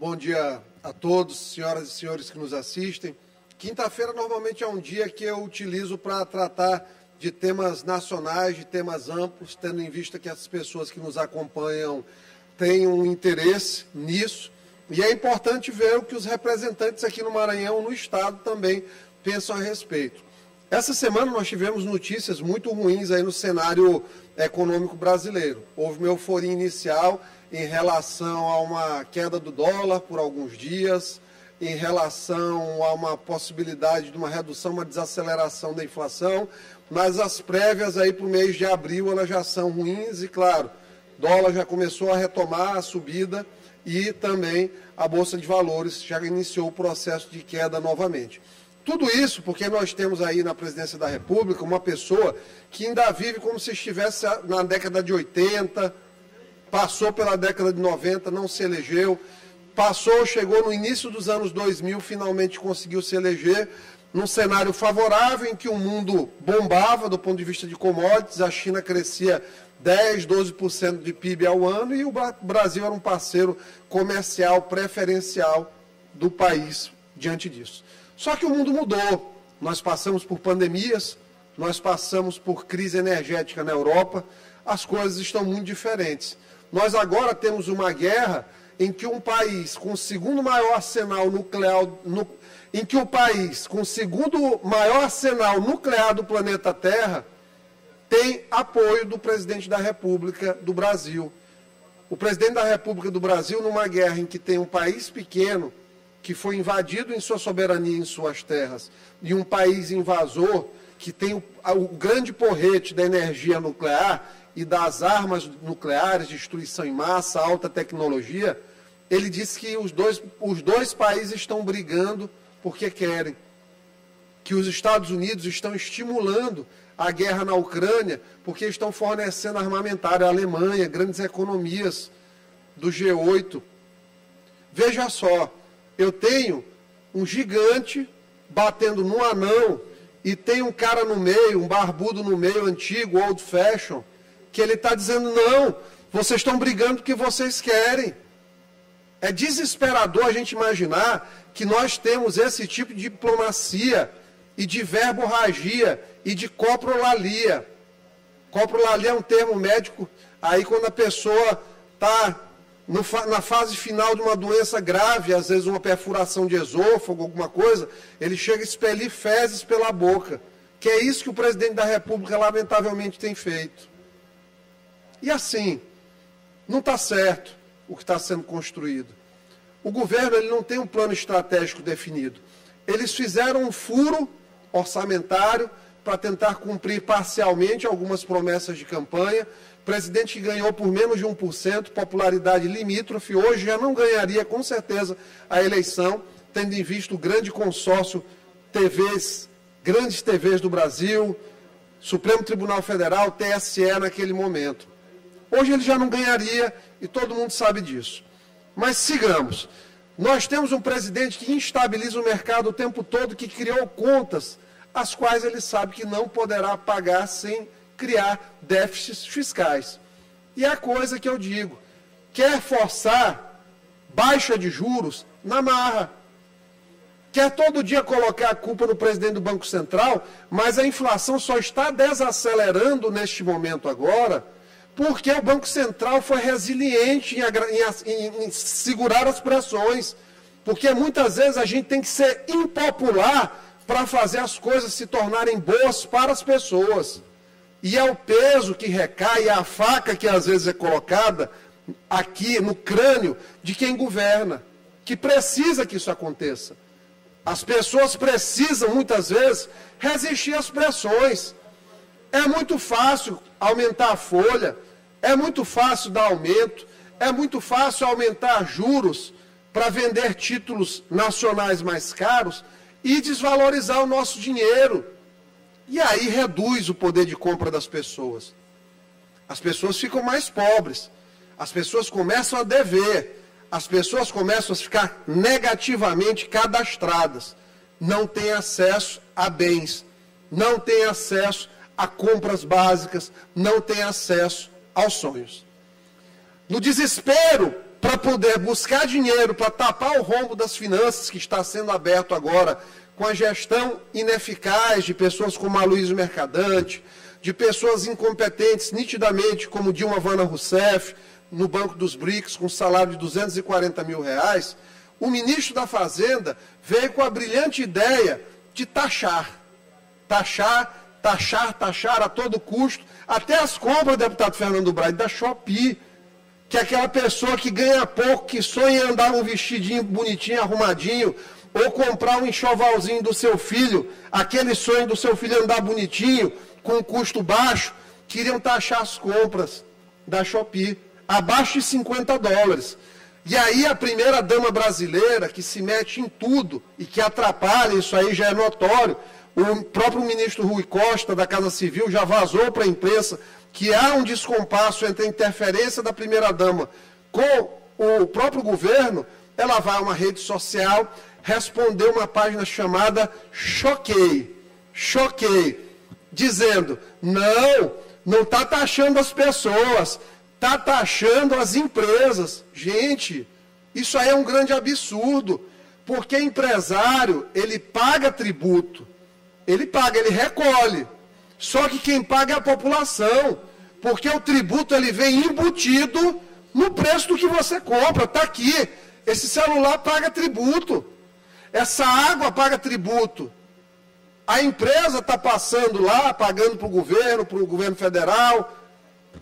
Bom dia a todos, senhoras e senhores que nos assistem. Quinta-feira normalmente é um dia que eu utilizo para tratar de temas nacionais, de temas amplos, tendo em vista que as pessoas que nos acompanham têm um interesse nisso. E é importante ver o que os representantes aqui no Maranhão, no Estado, também pensam a respeito. Essa semana nós tivemos notícias muito ruins aí no cenário econômico brasileiro. Houve uma euforia inicial em relação a uma queda do dólar por alguns dias, em relação a uma possibilidade de uma redução, uma desaceleração da inflação, mas as prévias aí para o mês de abril elas já são ruins e, claro, dólar já começou a retomar a subida e também a Bolsa de Valores já iniciou o processo de queda novamente. Tudo isso porque nós temos aí na Presidência da República uma pessoa que ainda vive como se estivesse na década de 80, passou pela década de 90, não se elegeu, chegou no início dos anos 2000, finalmente conseguiu se eleger, num cenário favorável em que o mundo bombava do ponto de vista de commodities, a China crescia 10%, 12% de PIB ao ano e o Brasil era um parceiro comercial preferencial do país diante disso. Só que o mundo mudou, nós passamos por pandemias, nós passamos por crise energética na Europa, as coisas estão muito diferentes. Nós agora temos uma guerra em que um país com o segundo maior arsenal nuclear, do planeta Terra tem apoio do presidente da República do Brasil. O presidente da República do Brasil, numa guerra em que tem um país pequeno, que foi invadido em sua soberania, em suas terras, e um país invasor, que tem o grande porrete da energia nuclear e das armas nucleares, destruição em massa, alta tecnologia, ele disse que os dois países estão brigando porque querem, que os Estados Unidos estão estimulando a guerra na Ucrânia porque estão fornecendo armamentário à Alemanha, grandes economias do G8. Veja só, eu tenho um gigante batendo num anão e tem um cara no meio, um barbudo no meio, antigo, old fashion, que ele está dizendo, não, vocês estão brigando porque vocês querem. É desesperador a gente imaginar que nós temos esse tipo de diplomacia e de verborragia e de coprolalia. Coprolalia é um termo médico, aí quando a pessoa está na fase final de uma doença grave, às vezes uma perfuração de esôfago, alguma coisa, ele chega a expelir fezes pela boca, que é isso que o presidente da República lamentavelmente tem feito. E assim, não está certo o que está sendo construído. O governo ele não tem um plano estratégico definido. Eles fizeram um furo orçamentário para tentar cumprir parcialmente algumas promessas de campanha. Presidente que ganhou por menos de 1%, popularidade limítrofe, hoje já não ganharia com certeza a eleição, tendo em vista o grande consórcio grandes TVs do Brasil, Supremo Tribunal Federal, TSE naquele momento. Hoje ele já não ganharia e todo mundo sabe disso. Mas sigamos. Nós temos um presidente que instabiliza o mercado o tempo todo, que criou contas, as quais ele sabe que não poderá pagar sem criar déficits fiscais. E é a coisa que eu digo, quer forçar baixa de juros na marra. Quer todo dia colocar a culpa no presidente do Banco Central, mas a inflação só está desacelerando neste momento agora, porque o Banco Central foi resiliente em segurar as pressões. Porque muitas vezes a gente tem que ser impopular para fazer as coisas se tornarem boas para as pessoas. E é o peso que recai, a faca que às vezes é colocada aqui no crânio de quem governa, que precisa que isso aconteça. As pessoas precisam, muitas vezes, resistir às pressões. É muito fácil aumentar a folha, é muito fácil dar aumento, é muito fácil aumentar juros para vender títulos nacionais mais caros e desvalorizar o nosso dinheiro. E aí reduz o poder de compra das pessoas. As pessoas ficam mais pobres, as pessoas começam a dever, as pessoas começam a ficar negativamente cadastradas, não têm acesso a bens, não têm acesso a compras básicas, não têm acesso aos sonhos. No desespero para para poder buscar dinheiro para tapar o rombo das finanças que está sendo aberto agora com a gestão ineficaz de pessoas como Aloysio Mercadante, de pessoas incompetentes, nitidamente, como Dilma Vana Rousseff, no Banco dos BRICS, com salário de 240 mil reais, o ministro da Fazenda veio com a brilhante ideia de taxar a todo custo, até as compras, deputado Fernando Braga, da Shopee, que é aquela pessoa que ganha pouco, que sonha em andar um vestidinho bonitinho, arrumadinho, ou comprar um enxovalzinho do seu filho, aquele sonho do seu filho andar bonitinho, com um custo baixo, queriam taxar as compras da Shopee, abaixo de $50. E aí a primeira-dama brasileira, que se mete em tudo e que atrapalha, isso aí já é notório, o próprio ministro Rui Costa, da Casa Civil, já vazou para a imprensa que há um descompasso entre a interferência da primeira-dama com o próprio governo. Ela vai a uma rede social, respondeu uma página chamada Choquei, dizendo, não está taxando as pessoas, está taxando as empresas. Gente, isso aí é um grande absurdo, porque empresário, ele paga tributo, ele recolhe, só que quem paga é a população, porque o tributo ele vem embutido no preço do que você compra, está aqui, esse celular paga tributo, essa água paga tributo, a empresa está passando lá, pagando para o governo federal,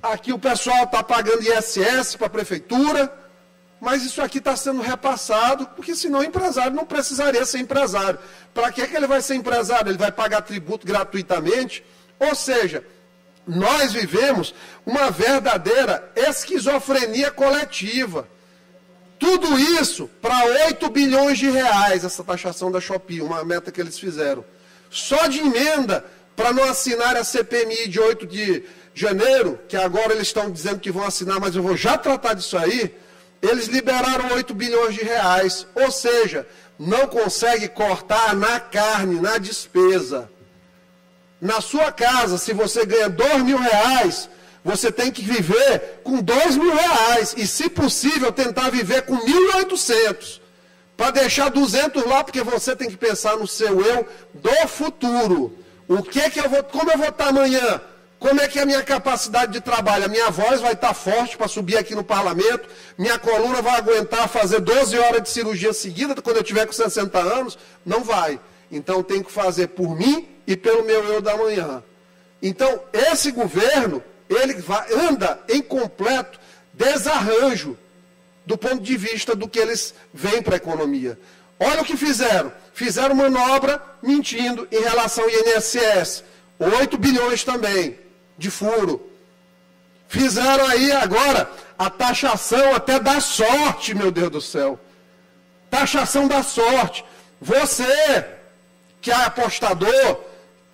aqui o pessoal está pagando ISS para a prefeitura, mas isso aqui está sendo repassado, porque senão o empresário não precisaria ser empresário. Para que ele vai ser empresário? Ele vai pagar tributo gratuitamente? Ou seja, nós vivemos uma verdadeira esquizofrenia coletiva. Tudo isso para 8 bilhões de reais, essa taxação da Shopee, uma meta que eles fizeram. Só de emenda, para não assinar a CPMI de 8 de janeiro, que agora eles estão dizendo que vão assinar, mas eu vou já tratar disso aí, eles liberaram 8 bilhões de reais, ou seja, não consegue cortar na carne, na despesa. Na sua casa, se você ganha R$2.000, você tem que viver com R$2.000, e se possível, tentar viver com 1.800, para deixar 200 lá, porque você tem que pensar no seu eu do futuro. Como eu vou estar amanhã? Como é que é a minha capacidade de trabalho? A minha voz vai estar forte para subir aqui no parlamento, minha coluna vai aguentar fazer 12 horas de cirurgia seguida quando eu tiver com 60 anos? Não vai. Então, tem que fazer por mim e pelo meu eu da manhã. Então, esse governo, anda em completo desarranjo do ponto de vista do que eles veem para a economia. Olha o que fizeram. Fizeram manobra mentindo em relação ao INSS. 8 bilhões também de furo. Fizeram aí agora a taxação até da sorte, meu Deus do céu. Taxação da sorte. Você, que é apostador,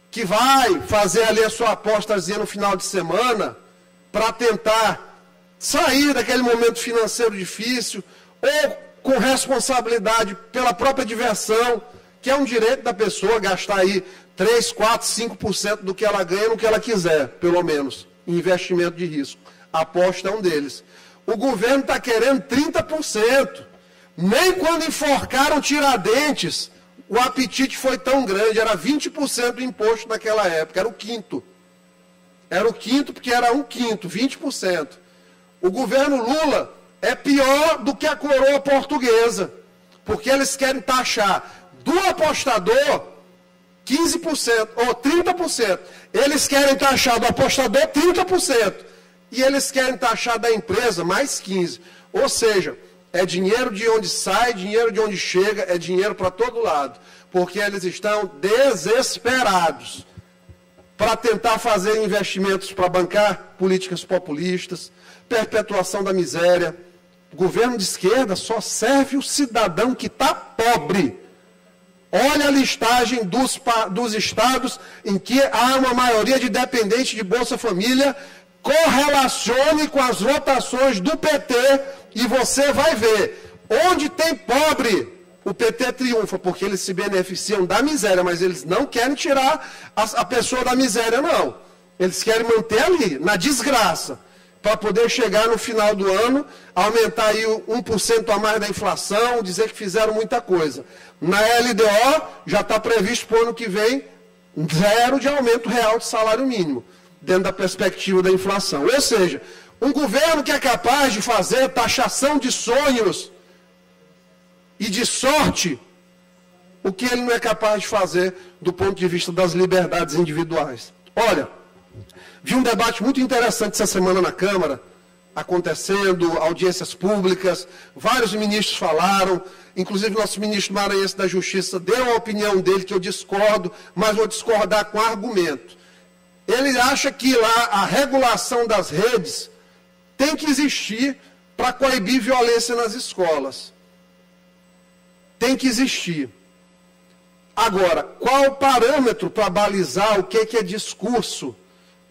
que vai fazer ali a sua apostazinha no final de semana, para tentar sair daquele momento financeiro difícil, ou com responsabilidade pela própria diversão, que é um direito da pessoa gastar aí 3, 4, 5% do que ela ganha no que ela quiser, pelo menos, em investimento de risco. A aposta é um deles. O governo está querendo 30%. Nem quando enforcaram Tiradentes, o apetite foi tão grande, era 20% do imposto naquela época, era o quinto. Era o quinto porque era 1/5, 20%. O governo Lula é pior do que a coroa portuguesa, porque eles querem taxar do apostador 15% ou 30%. Eles querem taxar do apostador 30%. E eles querem taxar da empresa mais 15%. Ou seja, é dinheiro de onde sai, dinheiro de onde chega, é dinheiro para todo lado. Porque eles estão desesperados para tentar fazer investimentos para bancar políticas populistas, perpetuação da miséria. O governo de esquerda só serve o cidadão que está pobre. Olha a listagem dos estados em que há uma maioria de dependentes de Bolsa Família, correlacione com as votações do PT e você vai ver. Onde tem pobre, o PT triunfa, porque eles se beneficiam da miséria, mas eles não querem tirar a pessoa da miséria, não. Eles querem manter ali, na desgraça. para poder chegar no final do ano, aumentar aí 1% a mais da inflação, dizer que fizeram muita coisa. Na LDO já está previsto para o ano que vem 0 de aumento real de salário mínimo, dentro da perspectiva da inflação. Ou seja, um governo que é capaz de fazer taxação de sonhos e de sorte, o que ele não é capaz de fazer do ponto de vista das liberdades individuais. Olha, vi um debate muito interessante essa semana na Câmara, acontecendo, audiências públicas, vários ministros falaram, inclusive o nosso ministro maranhense da Justiça deu a opinião dele, que eu discordo, mas vou discordar com argumento. Ele acha que lá a regulação das redes tem que existir para coibir violência nas escolas. Tem que existir. Agora, qual o parâmetro para balizar o que é discurso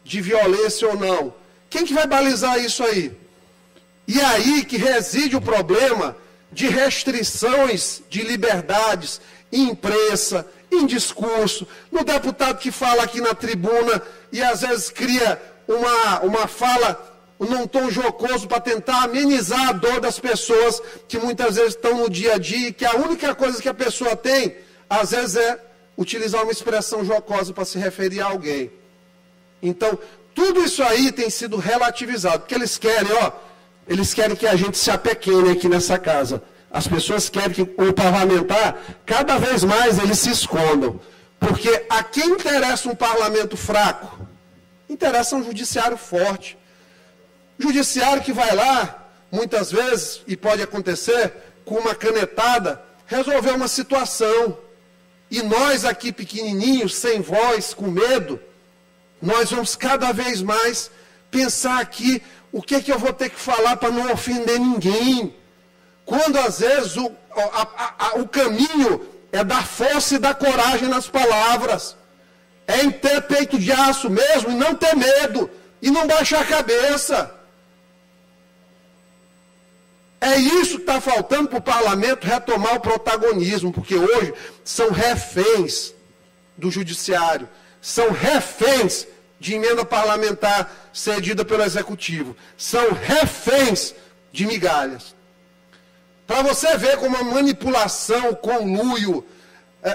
de violência ou não? Quem que vai balizar isso aí? E aí que reside o problema de restrições de liberdades em imprensa, em discurso, no deputado que fala aqui na tribuna e às vezes cria uma fala num tom jocoso para tentar amenizar a dor das pessoas que muitas vezes estão no dia a dia e que a única coisa que a pessoa tem, às vezes, é utilizar uma expressão jocosa para se referir a alguém. Então, tudo isso aí tem sido relativizado, porque eles querem que a gente se apequene aqui nessa casa. As pessoas querem que o parlamentar, cada vez mais, eles se escondam. Porque a quem interessa um parlamento fraco? Interessa um judiciário forte. Judiciário que vai lá, muitas vezes, e pode acontecer, com uma canetada, resolver uma situação. E nós aqui pequenininhos, sem voz, com medo, nós vamos cada vez mais pensar aqui o que eu vou ter que falar para não ofender ninguém. Quando às vezes o caminho é dar força e dar coragem nas palavras. É em ter peito de aço mesmo e não ter medo. E não baixar a cabeça. É isso que está faltando para o parlamento retomar o protagonismo, porque hoje são reféns do judiciário, são reféns de emenda parlamentar cedida pelo executivo, são reféns de migalhas. Para você ver como a manipulação, o conluio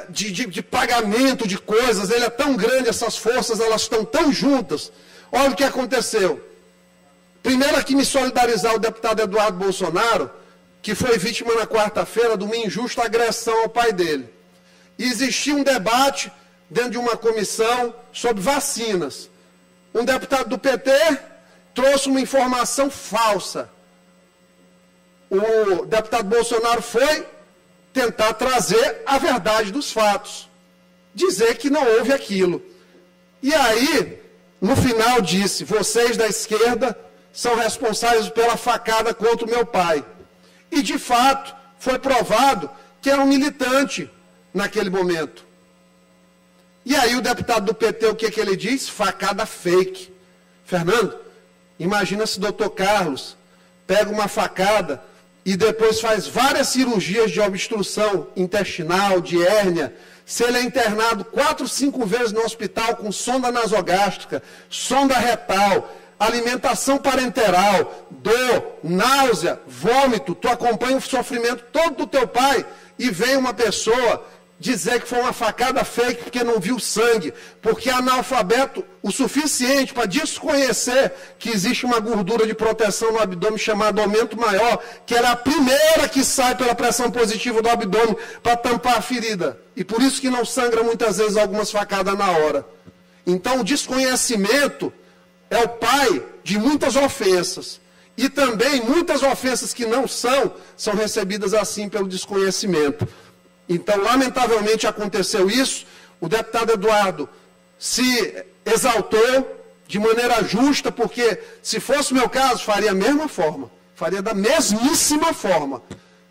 de pagamento de coisas, ele é tão grande, essas forças elas estão tão juntas. Olha o que aconteceu. Primeiro aqui me solidarizar o deputado Eduardo Bolsonaro, que foi vítima na quarta-feira de uma injusta agressão ao pai dele. E existia um debate dentro de uma comissão sobre vacinas. Um deputado do PT trouxe uma informação falsa. O deputado Bolsonaro foi tentar trazer a verdade dos fatos. Dizer que não houve aquilo. E aí, no final disse, vocês da esquerda são responsáveis pela facada contra o meu pai. E, de fato, foi provado que era um militante naquele momento. E aí o deputado do PT, o que ele diz? Facada fake. Fernando, imagina se o doutor Carlos pega uma facada e depois faz várias cirurgias de obstrução intestinal, de hérnia, se ele é internado 4, 5 vezes no hospital com sonda nasogástrica, sonda retal, alimentação parenteral, dor, náusea, vômito, tu acompanha o sofrimento todo do teu pai e vem uma pessoa dizer que foi uma facada fake porque não viu sangue, porque é analfabeto o suficiente para desconhecer que existe uma gordura de proteção no abdômen chamada aumento maior, que era a primeira que sai pela pressão positiva do abdômen para tampar a ferida. E por isso que não sangra muitas vezes algumas facadas na hora. Então o desconhecimento é o pai de muitas ofensas. E também muitas ofensas que não são recebidas assim pelo desconhecimento. Então, lamentavelmente, aconteceu isso. O deputado Eduardo se exaltou de maneira justa, porque, se fosse o meu caso, faria a mesma forma. Faria da mesmíssima forma.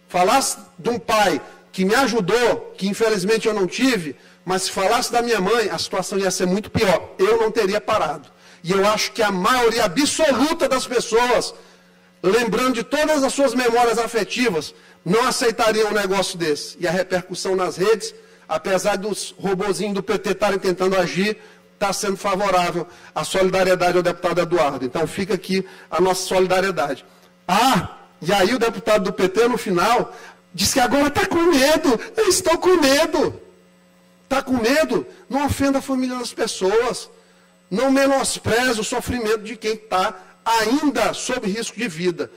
Falasse de um pai que me ajudou, que infelizmente eu não tive, mas se falasse da minha mãe, a situação ia ser muito pior. Eu não teria parado. E eu acho que a maioria absoluta das pessoas, lembrando de todas as suas memórias afetivas, não aceitariam um negócio desse. E a repercussão nas redes, apesar dos robozinhos do PT estarem tentando agir, está sendo favorável à solidariedade ao deputado Eduardo. Então fica aqui a nossa solidariedade. E aí o deputado do PT, no final, disse que agora está com medo. Eu estou com medo. Está com medo? Não ofenda a família das pessoas. Não menospreze o sofrimento de quem está ainda sob risco de vida.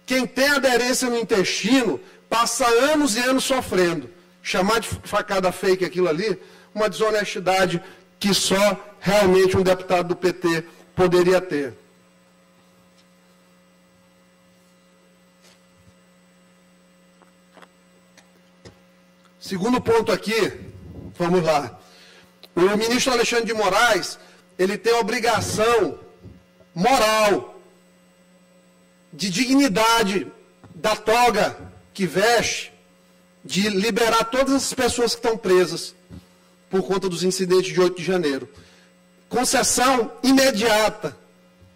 Quem tem aderência no intestino passa anos e anos sofrendo. Chamar de facada fake aquilo ali, uma desonestidade que só realmente um deputado do PT poderia ter. Segundo ponto aqui, vamos lá. O ministro Alexandre de Moraes, ele tem a obrigação moral, de dignidade da toga que veste, de liberar todas as pessoas que estão presas por conta dos incidentes de 8 de janeiro. Concessão imediata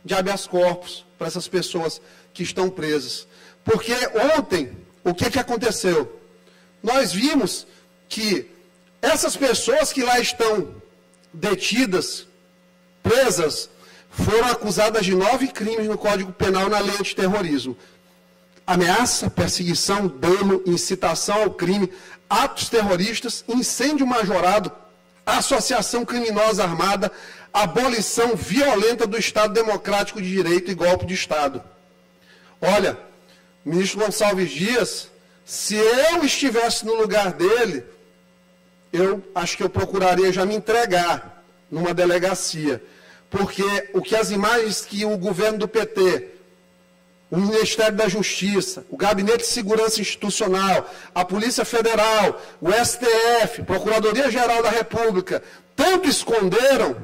de habeas corpus para essas pessoas que estão presas. Porque ontem, o que aconteceu? Nós vimos que essas pessoas que lá estão detidas, presas, foram acusadas de 9 crimes no Código Penal na lei antiterrorismo. Ameaça, perseguição, dano, incitação ao crime, atos terroristas, incêndio majorado, associação criminosa armada, abolição violenta do Estado Democrático de Direito e golpe de Estado. Olha, ministro Gonçalves Dias, se eu estivesse no lugar dele, eu acho que eu procuraria já me entregar numa delegacia. Porque o que as imagens que o governo do PT, o Ministério da Justiça, o Gabinete de Segurança Institucional, a Polícia Federal, o STF, Procuradoria-Geral da República, tanto esconderam,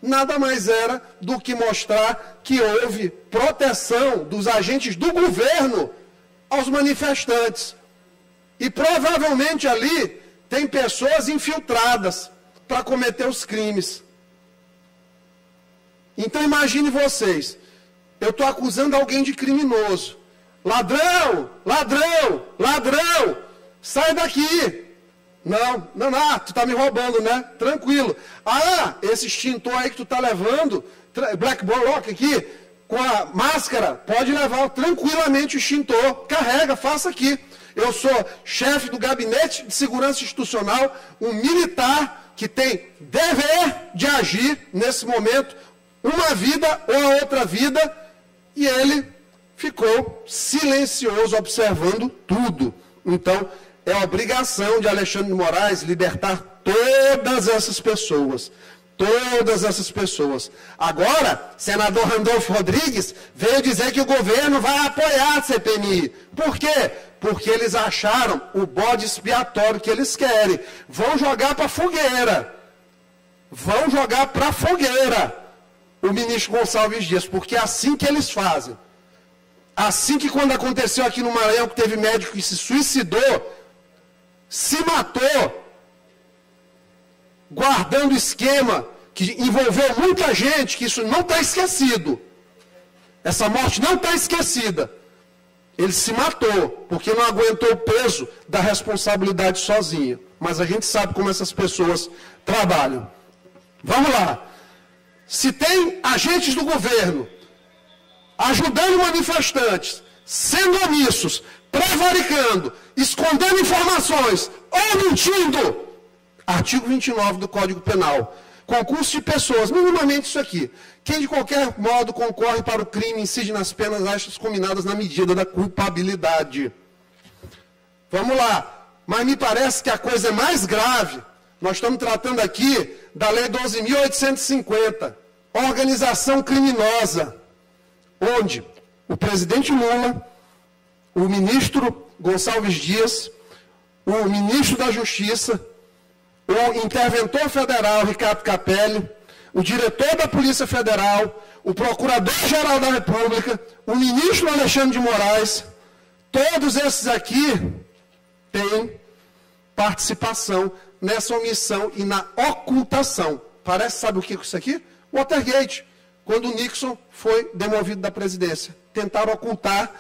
nada mais era do que mostrar que houve proteção dos agentes do governo aos manifestantes. E provavelmente ali tem pessoas infiltradas para cometer os crimes. Então imagine vocês, eu estou acusando alguém de criminoso. Ladrão, ladrão, ladrão, sai daqui. Não, tu está me roubando, né? Tranquilo. Esse extintor aí que tu está levando, Black Block aqui, com a máscara, pode levar tranquilamente o extintor. Carrega, faça aqui. Eu sou chefe do Gabinete de Segurança Institucional, um militar que tem dever de agir nesse momento, uma vida ou a outra vida, e ele ficou silencioso, observando tudo. Então, é a obrigação de Alexandre de Moraes libertar todas essas pessoas. Todas essas pessoas. Agora, senador Randolfo Rodrigues veio dizer que o governo vai apoiar a CPMI. Por quê? Porque eles acharam o bode expiatório que eles querem. Vão jogar para a fogueira. Vão jogar para a fogueira o ministro Gonçalves Dias, porque é assim que eles fazem. Assim que quando aconteceu aqui no Maranhão, que teve médico que se suicidou, se matou, guardando esquema que envolveu muita gente, que isso não está esquecido. Essa morte não está esquecida. Ele se matou, porque não aguentou o peso da responsabilidade sozinho. Mas a gente sabe como essas pessoas trabalham. Vamos lá. Se tem agentes do governo ajudando manifestantes, sendo omissos, prevaricando, escondendo informações ou mentindo, artigo 29 do Código Penal, concurso de pessoas, minimamente isso aqui. Quem de qualquer modo concorre para o crime incide nas penas extras combinadas na medida da culpabilidade. Vamos lá. Mas me parece que a coisa é mais grave. Nós estamos tratando aqui da Lei 12.850, organização criminosa, onde o presidente Lula, o ministro Gonçalves Dias, o ministro da Justiça, o interventor federal Ricardo Capelli, o diretor da Polícia Federal, o procurador-geral da República, o ministro Alexandre de Moraes, todos esses aqui têm participação nessa omissão e na ocultação. Parece, sabe o que é isso aqui? Watergate, quando o Nixon foi demovido da presidência. Tentaram ocultar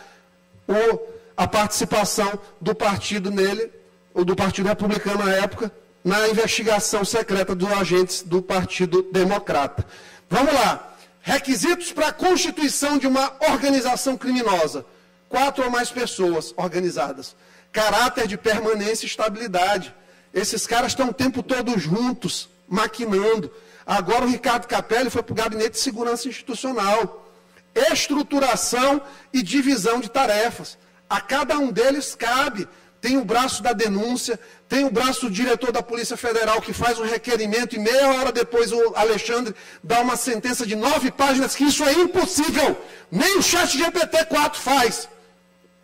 a participação do partido nele, ou do Partido Republicano na época, na investigação secreta dos agentes do Partido Democrata. Vamos lá. Requisitos para a constituição de uma organização criminosa. 4 ou mais pessoas organizadas. Caráter de permanência e estabilidade. Esses caras estão o tempo todo juntos, maquinando. Agora o Ricardo Capelli foi para o Gabinete de Segurança Institucional. Estruturação e divisão de tarefas. A cada um deles cabe. Tem o braço da denúncia, tem o braço do diretor da Polícia Federal que faz um requerimento e meia hora depois o Alexandre dá uma sentença de 9 páginas, que isso é impossível. Nem o ChatGPT-4 faz.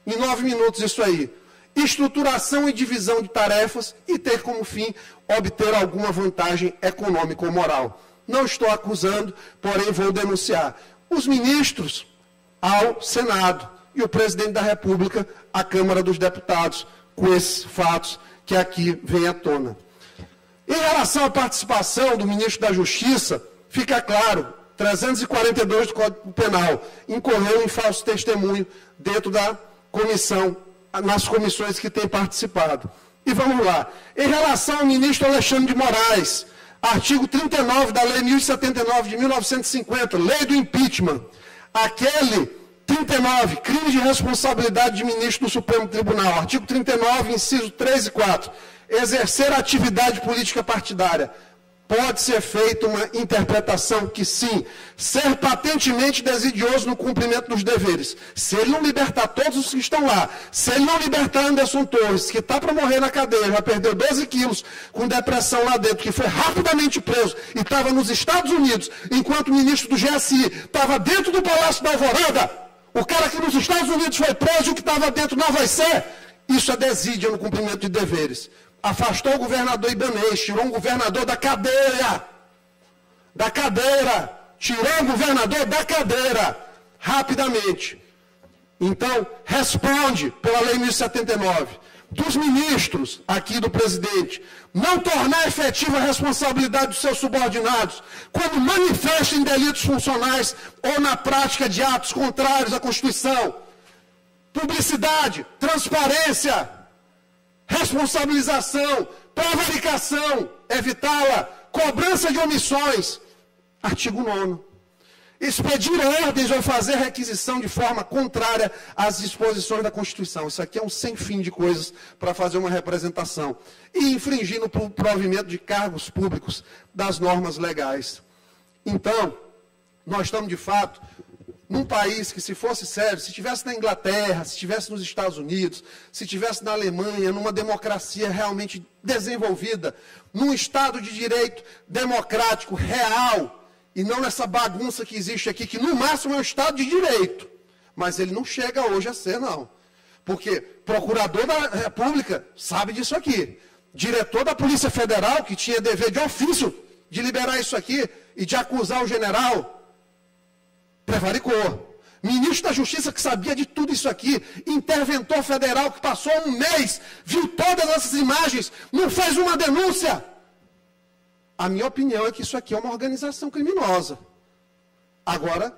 Em 9 minutos isso aí. Estruturação e divisão de tarefas e ter como fim obter alguma vantagem econômica ou moral. Não estou acusando, porém vou denunciar. Os ministros ao Senado e o presidente da República à Câmara dos Deputados, com esses fatos que aqui vêm à tona. Em relação à participação do ministro da Justiça, fica claro, 342 do Código Penal, incorreu em falso testemunho dentro da comissão, nas comissões que tem participado. E vamos lá. Em relação ao ministro Alexandre de Moraes, artigo 39 da Lei 1079 de 1950, Lei do Impeachment, aquele 39, crime de responsabilidade de ministro do Supremo Tribunal. Artigo 39, inciso 3 e 4. Exercer atividade política partidária. Pode ser feita uma interpretação que sim, ser patentemente desidioso no cumprimento dos deveres. Se ele não libertar todos os que estão lá, se ele não libertar Anderson Torres, que está para morrer na cadeia, já perdeu 12 quilos com depressão lá dentro, que foi rapidamente preso e estava nos Estados Unidos, enquanto o ministro do GSI estava dentro do Palácio da Alvorada. O cara que nos Estados Unidos foi preso e o que estava dentro não vai ser. Isso é desídia no cumprimento de deveres. Afastou o governador Ibanez, tirou um governador da cadeira. Da cadeira. Tirou o governador da cadeira. Rapidamente. Então, responde pela Lei 1079. Dos ministros, aqui do presidente, não tornar efetiva a responsabilidade dos seus subordinados quando manifestem delitos funcionais ou na prática de atos contrários à Constituição. Publicidade, transparência, responsabilização, prevaricação, evitá-la, cobrança de omissões. Artigo 9º. Expedir ordens ou fazer requisição de forma contrária às disposições da Constituição. Isso aqui é um sem fim de coisas para fazer uma representação. E infringir no provimento de cargos públicos das normas legais. Então, nós estamos, de fato, num país que, se fosse sério, se estivesse na Inglaterra, se estivesse nos Estados Unidos, se estivesse na Alemanha, numa democracia realmente desenvolvida, num Estado de direito democrático, real, e não nessa bagunça que existe aqui, que no máximo é um Estado de direito. Mas ele não chega hoje a ser, não. Porque procurador da República sabe disso aqui. Diretor da Polícia Federal, que tinha dever de ofício de liberar isso aqui e de acusar o general, prevaricou. Ministro da Justiça, que sabia de tudo isso aqui, interventor federal que passou um mês, viu todas essas imagens, não fez uma denúncia. A minha opinião é que isso aqui é uma organização criminosa. Agora,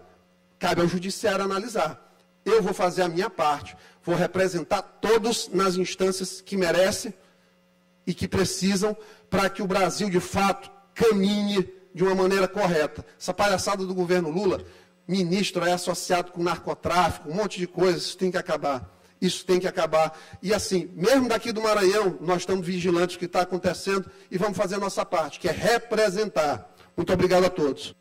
cabe ao judiciário analisar. Eu vou fazer a minha parte, vou representar todos nas instâncias que merecem e que precisam para que o Brasil, de fato, caminhe de uma maneira correta. Essa palhaçada do governo Lula, ministro é associado com narcotráfico, um monte de coisas, isso tem que acabar. Isso tem que acabar. E assim, mesmo daqui do Maranhão, nós estamos vigilantes do que está acontecendo e vamos fazer a nossa parte, que é representar. Muito obrigado a todos.